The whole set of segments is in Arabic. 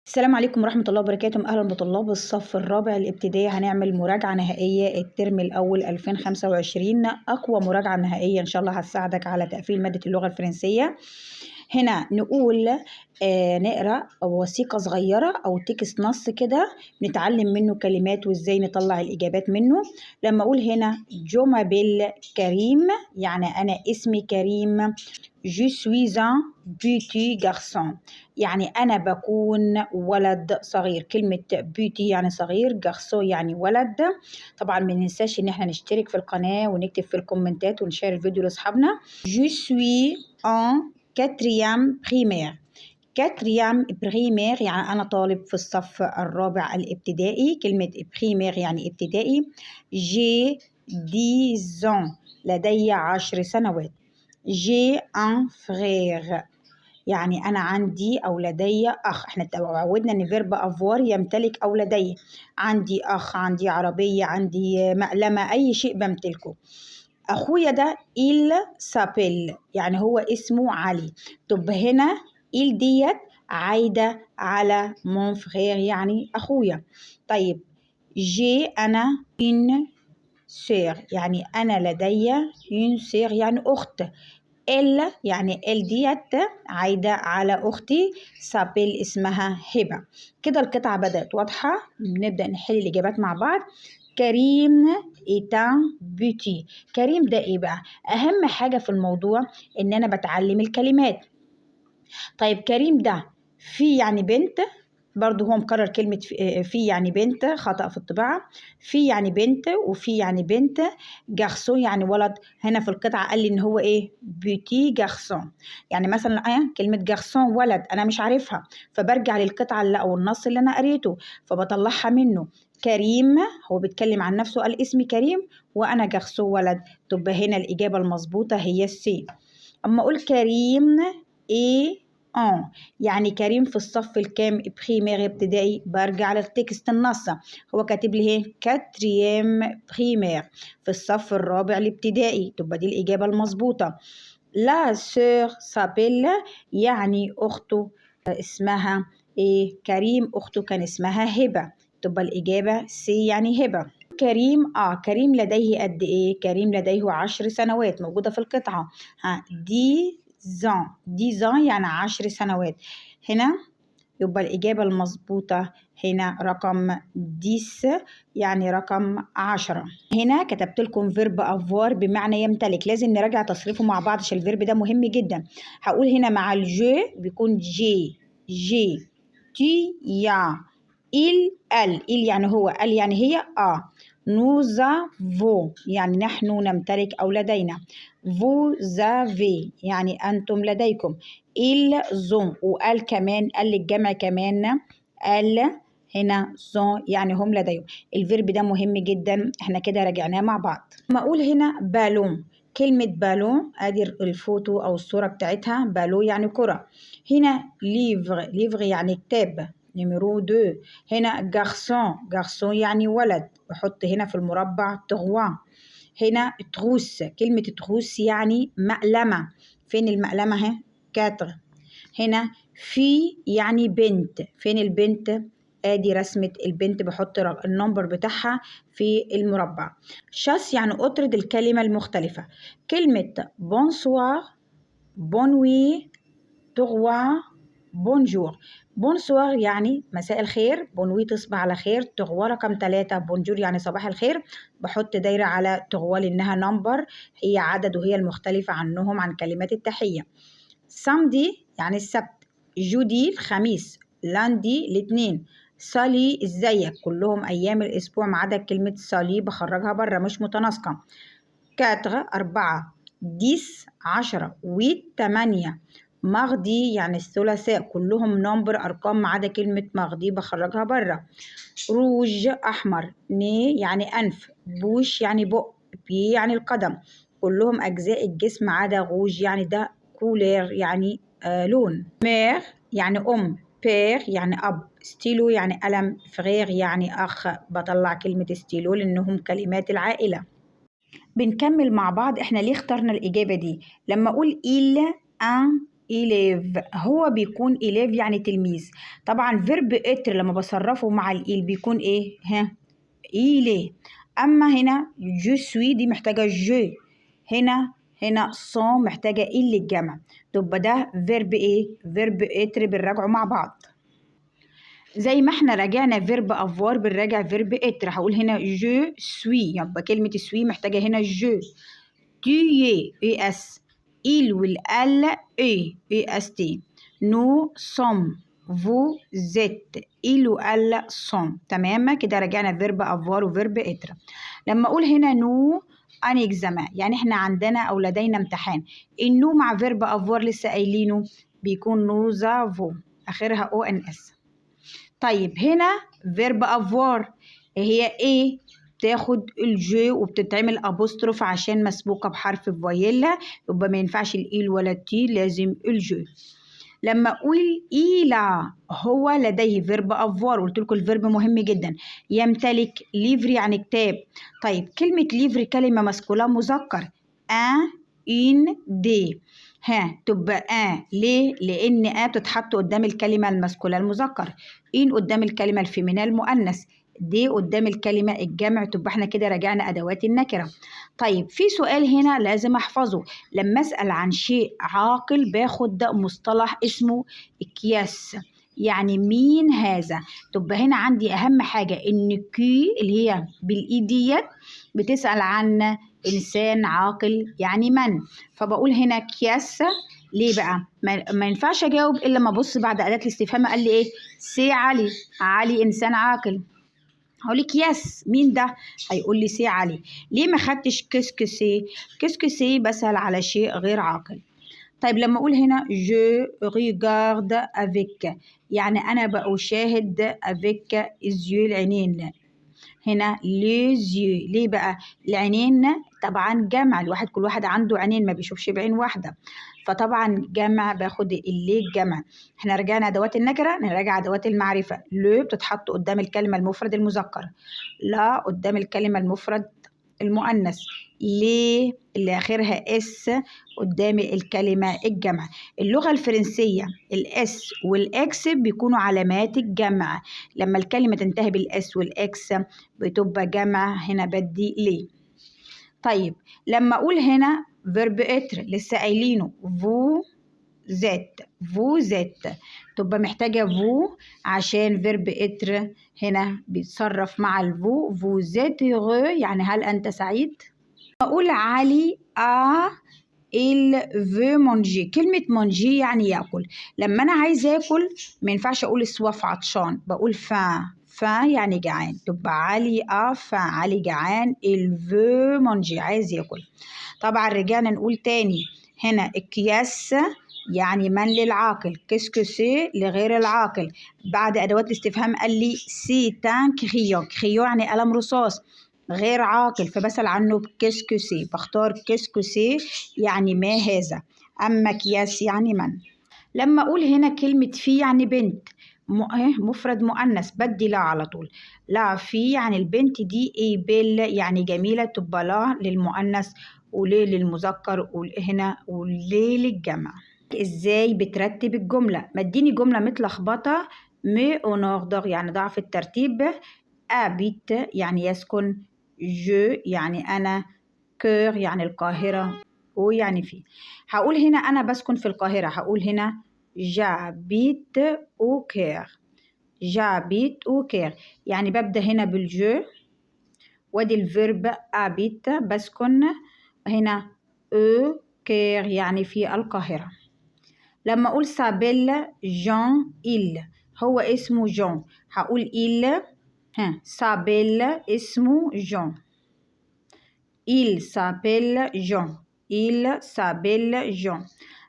السلام عليكم ورحمة الله وبركاته. أهلا بطلاب الصف الرابع الابتدائي. هنعمل مراجعة نهائية الترم الأول 2025، أقوى مراجعة نهائية إن شاء الله هتساعدك على تقفيل مادة اللغة الفرنسية. هنا نقول نقرأ وثيقة صغيرة أو تكست نص كده نتعلم منه كلمات وإزاي نطلع الإجابات منه. لما أقول هنا جو مابيل كريم، يعني أنا اسمي كريم. Je suis un petit garçon، يعني أنا بكون ولد صغير. كلمة beauty يعني صغير، garçon يعني ولد. طبعا ما ننساش إن احنا نشترك في القناة ونكتب في الكومنتات ونشير الفيديو لأصحابنا. Je suis en quatrième primaire. quatrième primaire يعني أنا طالب في الصف الرابع الابتدائي. كلمة primaire يعني ابتدائي. j'ai 10 ans، لدي 10 سنوات. j'ai un frère، يعني أنا عندي أو لدي أخ. احنا تعودنا إن فيرب أفوار يمتلك أو لدي. عندي أخ، عندي عربية، عندي مقلمة، أي شيء بمتلكه. أخويا ده il s'appelle، يعني هو اسمه علي. طب هنا il ديت عايدة على mon frère يعني أخويا. طيب j'ai أنا une sœur، يعني أنا لدي une sœur يعني أخت. ال يعني ال ديت عايدة على أختي. سابيل اسمها هبة. كده القطعة بدأت واضحة. بنبدأ نحل الإجابات مع بعض. كريم إيتان بيتي. كريم ده إيه بقى؟ أهم حاجة في الموضوع إن أنا بتعلم الكلمات. طيب كريم ده في يعني بنت، برضو هو مكرر كلمة في يعني بنت، خطأ في الطباعة. في يعني بنت وفي يعني بنت. جارسون يعني ولد. هنا في القطعة قال لي إن هو إيه؟ بيتي جارسون. يعني مثلا كلمة جارسون ولد أنا مش عارفها، فبرجع للقطعة اللي أو النص اللي أنا قريته فبطلعها منه. كريم هو بيتكلم عن نفسه، قال اسمي كريم وأنا جارسون ولد. تبقى هنا الإجابة المظبوطة هي السي. أما أقول كريم إيه يعني كريم في الصف الكام؟ بريمير ابتدائي. برجع للتكست النص، هو كاتب لي ايه؟ كاتريام بريمير، في الصف الرابع الابتدائي. تبقى دي الإجابة المظبوطة. لا سور سابيل، يعني أخته اسمها ايه؟ كريم أخته كان اسمها هبة. تبقى الإجابة سي يعني هبة. كريم كريم لديه قد ايه؟ كريم لديه 10 سنوات، موجودة في القطعة. دي زان، دي زان يعني 10 سنوات. هنا يبقى الإجابة المظبوطة هنا رقم 10 يعني رقم 10. هنا كتبت لكم فيرب أفوار بمعنى يمتلك، لازم نراجع تصريفه مع بعض عشان الفيرب ده مهم جدا. هقول هنا مع الجو بيكون جي جي تي يا ال يعني هو، ال يعني هي nous avons يعني نحن نمتلك أو لدينا. vous avez يعني أنتم لديكم. ils ont وقال كمان، قال للجمع كمان، قال هنا sont يعني هم لديهم. الفيرب ده مهم جدا، احنا كده راجعناه مع بعض. ما أقول هنا بالون، كلمة بالون ادي الفوتو أو الصورة بتاعتها. بالون يعني كرة. هنا ليفر، ليفر يعني كتاب. نمرو 2 هنا جارسون، جارسون يعني ولد، بحط هنا في المربع تغوا. هنا تروس، كلمة تروس يعني مقلمة. فين المقلمة اهي؟ 4. هنا في يعني بنت. فين البنت؟ ادي رسمة البنت، بحط النمبر بتاعها في المربع. شاس يعني اطرد الكلمة المختلفة. كلمة بونسوار، بونوي، تغوا، بونجور. بونسوار يعني مساء الخير، بونوي تصبح على خير، تغوا رقم 3، بونجور يعني صباح الخير. بحط دايرة على تغوا لأنها نمبر، هي عدد وهي المختلفة عنهم عن كلمات التحية. سامدي يعني السبت، جودي الخميس، لاندي الاثنين، سالي ازيك. كلهم أيام الأسبوع ما عدا كلمة سالي بخرجها بره مش متناسقة. 4 4، 10 10، 8 مغدي يعني الثلاثاء. كلهم نمبر أرقام ما عدا كلمة مغدي بخرجها بره. روج أحمر، ني يعني أنف، بوش يعني بق، بي يعني القدم. كلهم أجزاء الجسم ما عدا غوج يعني ده كولير يعني لون. مير يعني أم، بير يعني أب، ستيلو يعني قلم، فغير يعني أخ. بطلع كلمة ستيلو لأنهم كلمات العائلة. بنكمل مع بعض احنا ليه اخترنا الإجابة دي. لما أقول il un إليف، هو بيكون إليف يعني تلميذ. طبعا فيرب إتر لما بصرفه مع الإيل بيكون إيه؟ إيلي. أما هنا جو سوي دي محتاجة جو، هنا سون محتاجة إل للجمع، تبقى ده فيرب إيه؟ فيرب إتر بنراجعه مع بعض. زي ما احنا راجعنا فيرب افوار بنراجع فيرب اتر. هقول هنا جو سوي، يبقى كلمة سوي محتاجة هنا جو. تي اي اس، il والال اي اس تي. نو سوم، فو زيت، il وال سوم. تمام كده راجعنا فيرب افوار وفيرب اتر. لما اقول هنا نو ان اكزامان يعني احنا عندنا او لدينا امتحان، النو مع فيرب افوار لسه قايلينه بيكون نوزافو اخرها او ان اس. طيب هنا فيرب افوار هي ايه؟ تاخد الجو وبتتعمل ابوستروف عشان مسبوقه بحرف فويلا، يبقى ما ينفعش الايل ولا التي، لازم الجو. لما اقول إلى هو لديه فيرب افوار، قلت لكم الفيرب مهم جدا. يمتلك، ليفري يعني كتاب. طيب كلمه ليفري كلمه مسكولة مذكر، ان دي، تبقى ليه؟ لان بتتحط قدام الكلمه المسكولة المذكر، ان قدام الكلمه الفيمينال المؤنث، دي قدام الكلمه الجمع، تبقى احنا كده راجعنا ادوات النكره. طيب في سؤال هنا لازم احفظه، لما اسال عن شيء عاقل باخد مصطلح اسمه اكياس، يعني مين هذا. تبقى هنا عندي اهم حاجه ان كي اللي هي بالاي ديت بتسال عن انسان عاقل يعني من، فبقول هنا كياس. ليه بقى؟ ما ينفعش اجاوب الا لما ابص بعد اداه الاستفهام قال لي ايه؟ سي علي، علي انسان عاقل. هقول لك يس، مين ده؟ هيقول لي سي علي. ليه ما خدتش كسكسي؟ كسكسي بسأل على شيء غير عاقل. طيب لما اقول هنا جو ريغارد افيك يعني انا بشاهد افيك الزيو العينين، هنا ليزيو. ليه بقى؟ العينين طبعا جمع، كل واحد عنده عينين ما بيشوفش بعين واحدة، فطبعا جمع باخد اللي جمع. احنا رجعنا ادوات النكرة، نراجع ادوات المعرفة. لو بتتحط قدام الكلمة المفرد المذكر، لا قدام الكلمة المفرد المؤنث، ليه اللي اخرها اس قدام الكلمة الجمع. اللغة الفرنسية الاس والاكس بيكونوا علامات الجمع، لما الكلمة تنتهي بالاس والاكس بتبقى جمع، هنا بدي ليه. طيب لما اقول هنا فيرب اتر لسه قايلينه فو زيت، فو زيت، تبقى محتاجة فو عشان فيرب اتر هنا بيتصرف مع الفو. فو زيت يعني هل أنت سعيد؟ أقول علي il veut manger، كلمة manger يعني يأكل. لما أنا عايز أكل ما ينفعش أقول سواف عطشان، بقول فا يعني جعان، تبقى علي علي جعان، il veut manger عايز يأكل. طبعا رجعنا نقول تاني هنا اكياس يعني من للعاقل، كسكسي لغير العاقل. بعد أدوات الاستفهام قال لي سي تان كريو، كريو يعني قلم رصاص غير عاقل، فبسأل عنه بكسكسي، بختار كسكسي يعني ما هذا. أما كياس يعني من. لما أقول هنا كلمة في يعني بنت، مفرد مؤنث بدي لا على طول، لا في يعني البنت دي ايه بيل يعني جميلة، تبقى لا للمؤنث وليه للمذكر وهنا وليه للجمع. ازاي بترتب الجملة؟ ما اديني جملة متلخبطة، مي اونوردر يعني ضعف الترتيب، ابيت يعني يسكن، جو يعني انا، كور يعني القاهرة، او يعني في. هقول هنا انا بسكن في القاهرة، هقول هنا جابيت او كير، جابيت او كير يعني ببدأ هنا بالجو، وادي الفيرب ابيت بسكن، هنا او كير يعني في القاهرة. لما اقول سابيل جان إل، هو اسمه جان، هقول إل سابيل اسمه جان، il s'appelle Jean، il s'appelle Jean.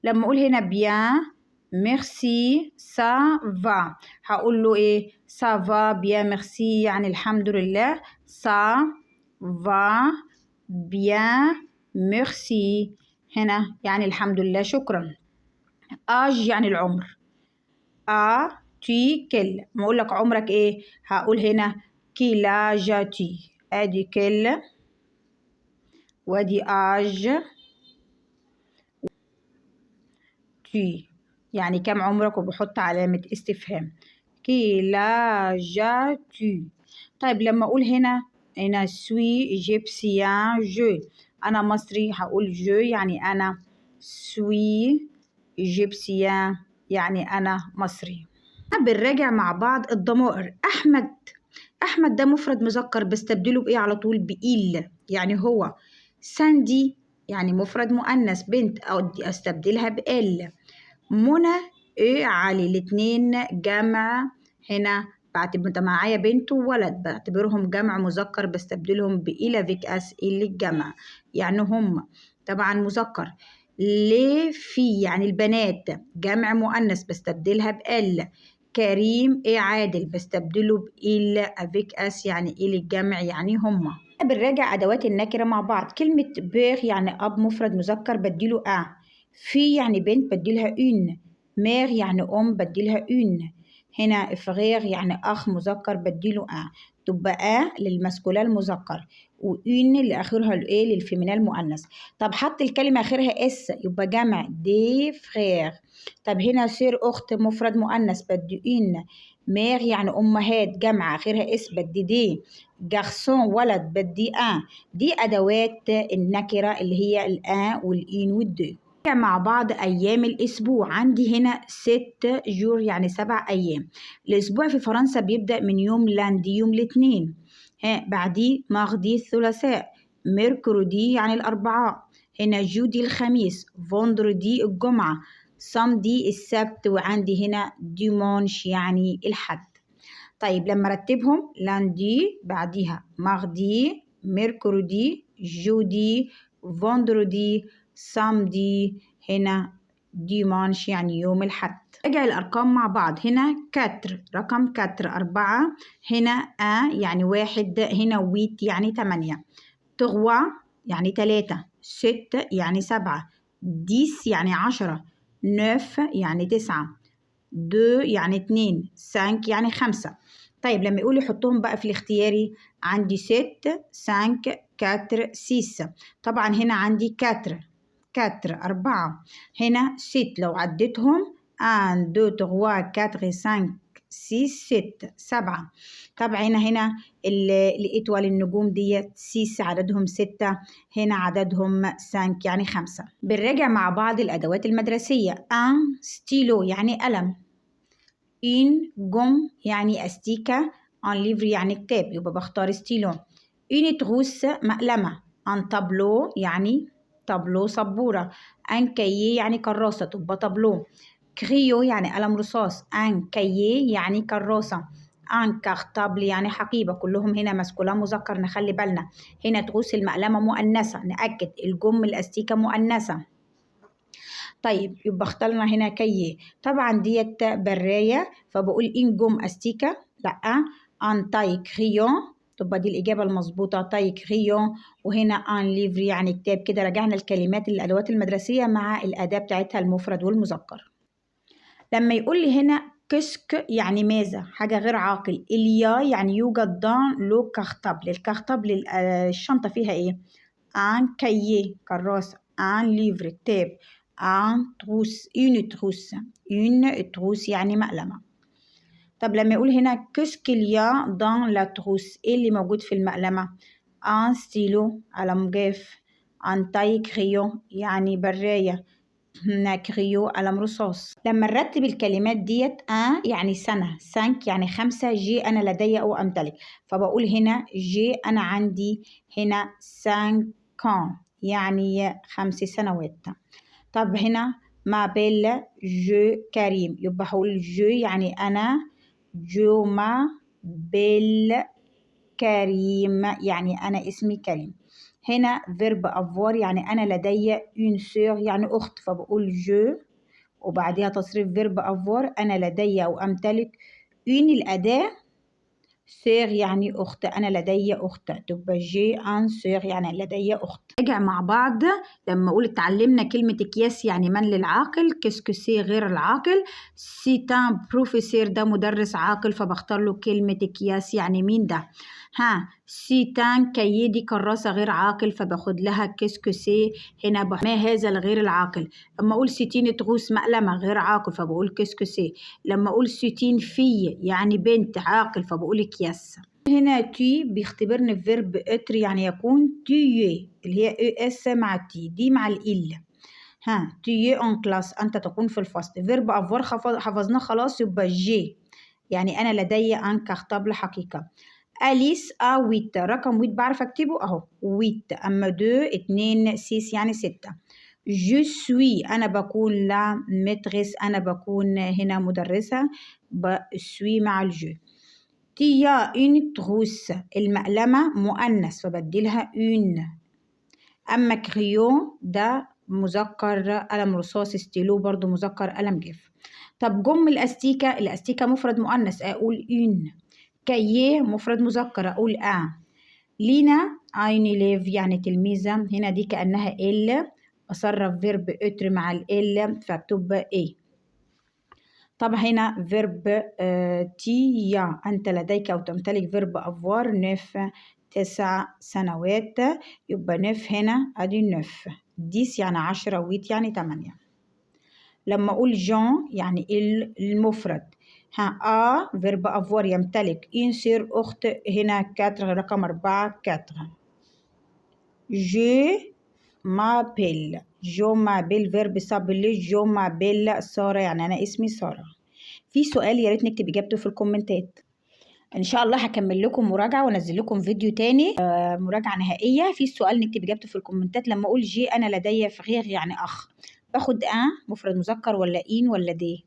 لما اقول هنا bien merci ça va، هقول له ايه؟ ça va bien merci يعني الحمد لله، ça va bien merci هنا يعني الحمد لله شكرا. âge يعني العمر، tu ما اقول لك عمرك ايه؟ هقول هنا quel âge as-tu، ادي quel وادي âge، tu يعني كم عمرك، وبحط علامة استفهام. quel âge as-tu. طيب لما أقول هنا suis égyptien je، أنا مصري هقول je يعني أنا، suis égyptien يعني أنا مصري. بنراجع مع بعض الضمائر. أحمد ده مفرد مذكر بستبدله بإيه على طول؟ بإل يعني هو. ساندي يعني مفرد مؤنث بنت أو أستبدلها بإل. منى إيه علي الاتنين جمع، هنا بعتبر معايا بنت وولد بعتبرهم جمع مذكر بستبدلهم بإلى فيك أس اللي الجمع يعني هم طبعا مذكر. ليه في يعني البنات جمع مؤنث بستبدلها بإل. كريم إيه عادل بستبدله بإل أفيك أس يعني إيه الجمع يعني هما. بنراجع أدوات النكرة مع بعض. كلمة بير يعني أب مفرد مذكر بديله في يعني بنت بديلها اون. مير يعني أم بديلها اون. هنا فغير يعني أخ مذكر بديله تبقى للمسكولة المذكر، وإن اللي آخرها الإيه للفيمينال المؤنث. طب حط الكلمة آخرها اس يبقى جمع دي فغير. طب هنا سير أخت مفرد مؤنث بدي إن. مير يعني أمهات جمع آخرها اس بدي دي. جارسون ولد بدي دي أدوات النكرة اللي هي الآن والإن والدو. مع بعض أيام الأسبوع. عندي هنا 6 جور يعني 7 أيام. الأسبوع في فرنسا بيبدأ من يوم لاندي يوم الاثنين، بعديه ماردي الثلاثاء، ميركورودي يعني الأربعاء، هنا جودي الخميس، فوندردي الجمعة، سامدي السبت، وعندي هنا ديمونش يعني الحد. طيب لما رتبهم لاندي بعديها ماردي، ميركورودي، جودي، فوندردي، سامدي، هنا ديمانش يعني يوم الحد. راجع الأرقام مع بعض. هنا 4 رقم 4 4، هنا يعني 1، هنا 8 يعني 8، 3 يعني 3، 6 يعني 7، 10 يعني 10، 9 يعني 9، 2 يعني 2، 5 يعني 5. طيب لما يقول يحطهم بقى في الاختياري عندي 6 5 4 6. طبعا هنا عندي 4 4، هنا 6 لو عديتهم 1 2 3 4 5 6 6 7. طبعا هنا الإطوال النجوم ديت 6 عددهم 6، هنا عددهم 5 يعني 5. بنراجع مع بعض الأدوات المدرسية. ستيلو يعني قلم، إن جم يعني أستيكة، ان ليفر يعني كتاب يبقى بختار ستيلو. إن تروس مقلمة، ان تابلو يعني تابلو سبورة، ان كاييه يعني كراسة تبقى تابلو. كريو يعني قلم رصاص، ان كاييه يعني كراسة، ان كارتابل يعني حقيبة. كلهم هنا مسكولة مذكر نخلي بالنا. هنا تروس المقلمة مؤنثة نأكد، الجم الأستيكة مؤنثة. طيب يبقى اخترنا هنا كي. طبعا ديت براية فبقول إن جم أستيكة لأ. ان تاي كريون تبقى دي الإجابة المظبوطة تاي كريون. وهنا ان ليفر يعني كتاب. كده رجعنا الكلمات الأدوات المدرسية مع الأداة بتاعتها المفرد والمذكر. لما يقول لي هنا كسك يعني ماذا، حاجة غير عاقل. إليا يعني يوجد دان لو كارتابل. الكارتابل الشنطة فيها إيه؟ ان كاييه كراسة، ان ليفر كتاب، ان تروس une trousse. une trousse يعني مقلمة. طب لما يقول هنا qu'est-ce qu'il y a dans la trousse، ايه اللي موجود في المقلمة؟ ان ستيلو قلم جاف، ان تاي كريو يعني براية، هنا كريو قلم رصاص. لما نرتب الكلمات ديت يعني سنة، 5 يعني 5، جي أنا لدي أو أمتلك، فبقول هنا جي أنا عندي هنا 5 ans يعني 5 سنوات. طب هنا ما بيل جو كريم يبقى هقول جو يعني أنا، جو ما بيل كريم يعني أنا اسمي كريم. هنا فيرب افوار يعني أنا لدي اون سور يعني أخت، فبقول جو وبعدها تصريف فيرب افوار أنا لدي أو أمتلك. اون الأداة، سير يعني أخت أنا لدي أخت، تبقى جي أن سير يعني لدي أخت. نرجع مع بعض. لما أقول اتعلمنا كلمة أكياس يعني من للعاقل، كسكسي غير العاقل، سيتان بروفيسير ده مدرس عاقل فبختار له كلمة أكياس يعني مين ده. ها سيتان كاييه دي كراسة غير عاقل، فباخد لها كيسكو سي. هنا ما هذا الغير العاقل. لما أقول ستين تغوص مقلمة غير عاقل فبقول كيسكو سي. لما أقول ستين في يعني بنت عاقل فبقول كياس. هنا تي بيختبرني فيرب اتر يعني يكون تيي اللي هي او اس مع تي دي مع ال. ها تيي اون كلاس أنت تكون في الفصل. فيرب افوار حفظناه خلاص يبقى جي يعني أنا لدي ان كارتابل حقيقة. أليس ويت رقم ويت بعرف أكتبه أهو ويت. أما دو 2 6 يعني 6. جو سوي أنا بكون لا مترس أنا بكون هنا مدرسة بسوي مع الجو. تيا اون تروس المقلمة مؤنث فبديلها اون. أما كريون ده مذكر قلم رصاص. ستيلو برضو مذكر قلم جاف. طب جم الأستيكة مفرد مؤنث أقول اون. كاييه مفرد مذكر أقول لينا عيني ليف يعني تلميذة. هنا دي كأنها ال بصرف فيرب اتر مع ال فبتبقى ايه. طبعا هنا فيرب تيا أنت لديك أو تمتلك فيرب أفوار نف 9 سنوات يبقى نف هنا أدي نف. 10 يعني 10 ويت يعني 8. لما أقول جون يعني المفرد. ها فيرب أفوار يمتلك إنسير أخت هنا 4 رقم 4 4. جو مابيل فيرب سابلي جو مابيل سارة يعني أنا اسمي سارة. في سؤال يا ريت نكتب إجابته في الكومنتات. إن شاء الله هكمل لكم مراجعة وأنزل لكم فيديو تاني مراجعة نهائية. في سؤال نكتب إجابته في الكومنتات. لما أقول جي أنا لدي فغير يعني أخ باخد مفرد مذكر ولا إين ولا دي.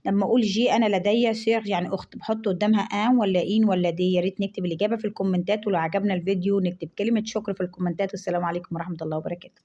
لما أقول جي أنا لدي سير يعني أخت بحط قدامها ولا إين ولا دي. يا ريت نكتب الإجابة في الكومنتات. ولو عجبنا الفيديو نكتب كلمة شكر في الكومنتات. والسلام عليكم ورحمة الله وبركاته.